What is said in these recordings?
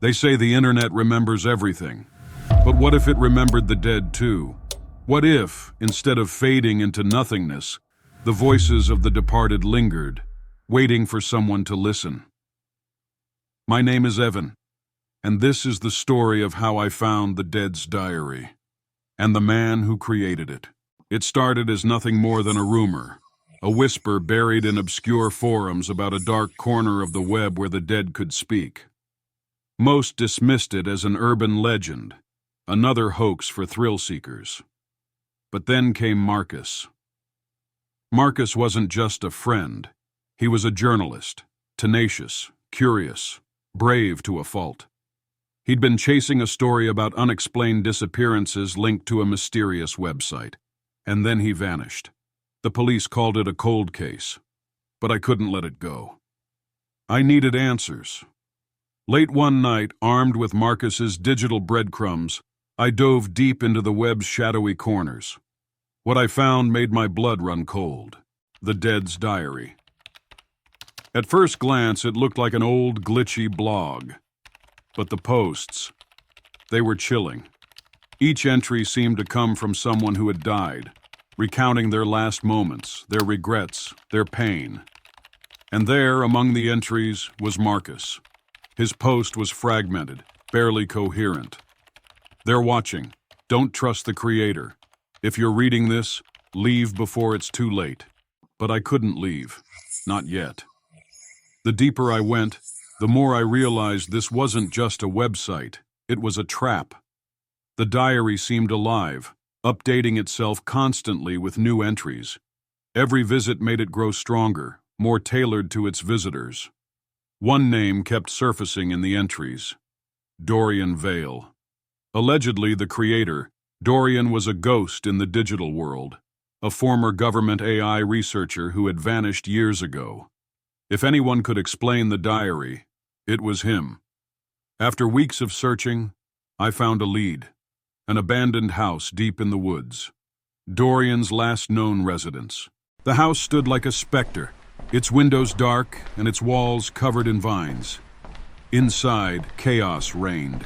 They say the internet remembers everything. But what if it remembered the dead too? What if, instead of fading into nothingness, the voices of the departed lingered, waiting for someone to listen? My name is Evan, and this is the story of how I found the dead's diary, and the man who created it. It started as nothing more than a rumor, a whisper buried in obscure forums about a dark corner of the web where the dead could speak. Most dismissed it as an urban legend, another hoax for thrill-seekers. But then came Marcus. Marcus wasn't just a friend. He was a journalist, tenacious, curious, brave to a fault. He'd been chasing a story about unexplained disappearances linked to a mysterious website, and then he vanished. The police called it a cold case, but I couldn't let it go. I needed answers. Late one night, armed with Marcus's digital breadcrumbs, I dove deep into the web's shadowy corners. What I found made my blood run cold. The dead's diary. At first glance, it looked like an old, glitchy blog. But the posts, they were chilling. Each entry seemed to come from someone who had died, recounting their last moments, their regrets, their pain. And there, among the entries, was Marcus. His post was fragmented, barely coherent. They're watching. Don't trust the creator. If you're reading this, leave before it's too late. But I couldn't leave. Not yet. The deeper I went, the more I realized this wasn't just a website. It was a trap. The diary seemed alive, updating itself constantly with new entries. Every visit made it grow stronger, more tailored to its visitors. One name kept surfacing in the entries: Dorian Vale. Allegedly the creator, Dorian was a ghost in the digital world, a former government AI researcher who had vanished years ago. If anyone could explain the diary, it was him. After weeks of searching, I found a lead: an abandoned house deep in the woods. Dorian's last known residence. The house stood like a specter, its windows dark and its walls covered in vines. Inside, chaos reigned.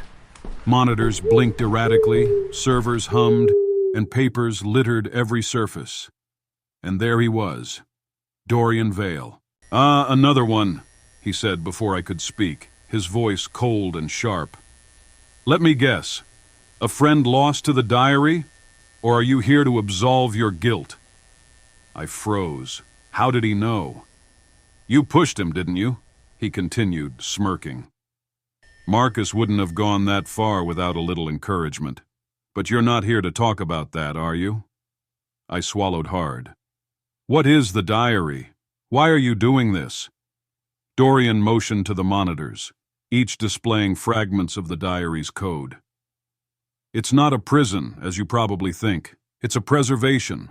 Monitors blinked erratically, servers hummed, and papers littered every surface. And there he was, Dorian Vale. "Ah, another one," he said before I could speak, his voice cold and sharp. "Let me guess, a friend lost to the diary? Or are you here to absolve your guilt?" I froze. How did he know? "You pushed him, didn't you?" he continued, smirking. "Marcus wouldn't have gone that far without a little encouragement. But you're not here to talk about that, are you?" I swallowed hard. "What is the diary? Why are you doing this?" Dorian motioned to the monitors, each displaying fragments of the diary's code. "It's not a prison, as you probably think. It's a preservation.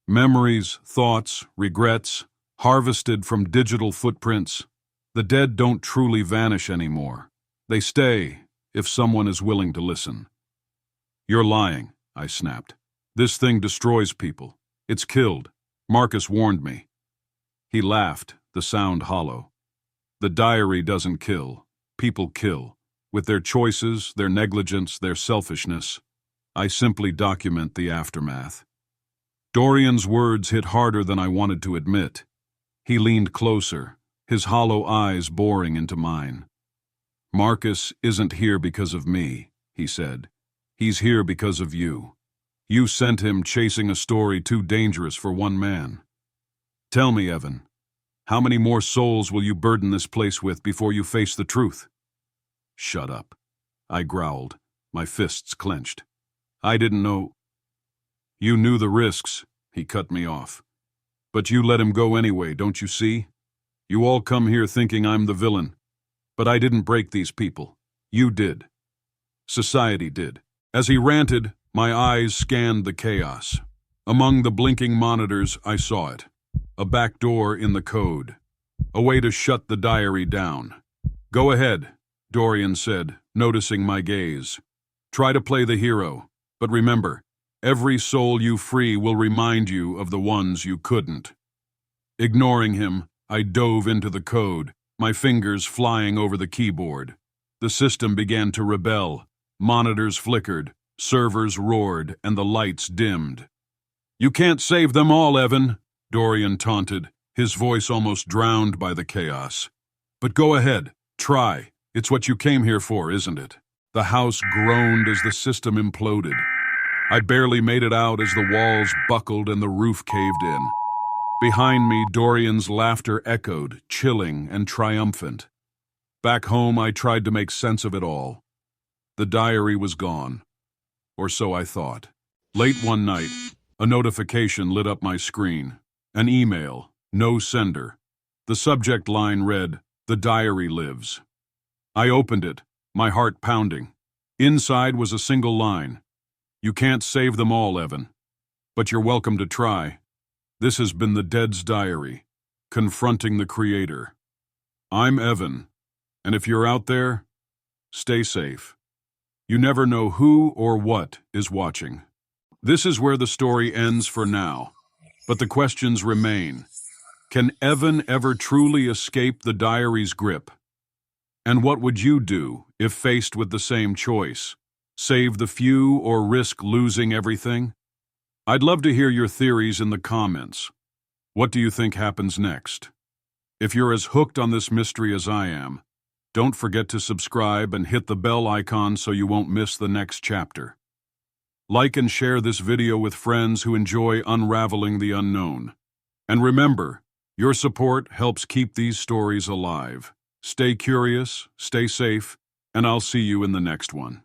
Memories, thoughts, regrets, harvested from digital footprints. The dead don't truly vanish anymore. They stay, if someone is willing to listen." "You're lying," I snapped. "This thing destroys people. It's killed. Marcus warned me." He laughed, the sound hollow. "The diary doesn't kill. People kill. With their choices, their negligence, their selfishness. I simply document the aftermath." Dorian's words hit harder than I wanted to admit. He leaned closer, his hollow eyes boring into mine. "Marcus isn't here because of me," he said. "He's here because of you. You sent him chasing a story too dangerous for one man. Tell me, Evan, how many more souls will you burden this place with before you face the truth?" "Shut up," I growled, my fists clenched. "I didn't know." "You knew the risks," he cut me off. "But you let him go anyway, don't you see? You all come here thinking I'm the villain. But I didn't break these people. You did. Society did." As he ranted, my eyes scanned the chaos. Among the blinking monitors, I saw it. A back door in the code. A way to shut the diary down. "Go ahead," Dorian said, noticing my gaze. "Try to play the hero, but remember, every soul you free will remind you of the ones you couldn't." Ignoring him, I dove into the code, my fingers flying over the keyboard. The system began to rebel. Monitors flickered, servers roared, and the lights dimmed. "You can't save them all, Evan," Dorian taunted, his voice almost drowned by the chaos. "But go ahead, try. It's what you came here for, isn't it?" The house groaned as the system imploded. I barely made it out as the walls buckled and the roof caved in. Behind me, Dorian's laughter echoed, chilling and triumphant. Back home, I tried to make sense of it all. The diary was gone. Or so I thought. Late one night, a notification lit up my screen. An email, no sender. The subject line read, "The diary lives." I opened it, my heart pounding. Inside was a single line. "You can't save them all, Evan. But you're welcome to try. This has been the Dead's Diary, confronting the creator. I'm Evan, and if you're out there, stay safe. You never know who or what is watching." This is where the story ends for now, but the questions remain. Can Evan ever truly escape the diary's grip? And what would you do if faced with the same choice? Save the few or risk losing everything? I'd love to hear your theories in the comments. What do you think happens next? If you're as hooked on this mystery as I am, don't forget to subscribe and hit the bell icon so you won't miss the next chapter. Like and share this video with friends who enjoy unraveling the unknown. And remember, your support helps keep these stories alive. Stay curious, stay safe, and I'll see you in the next one.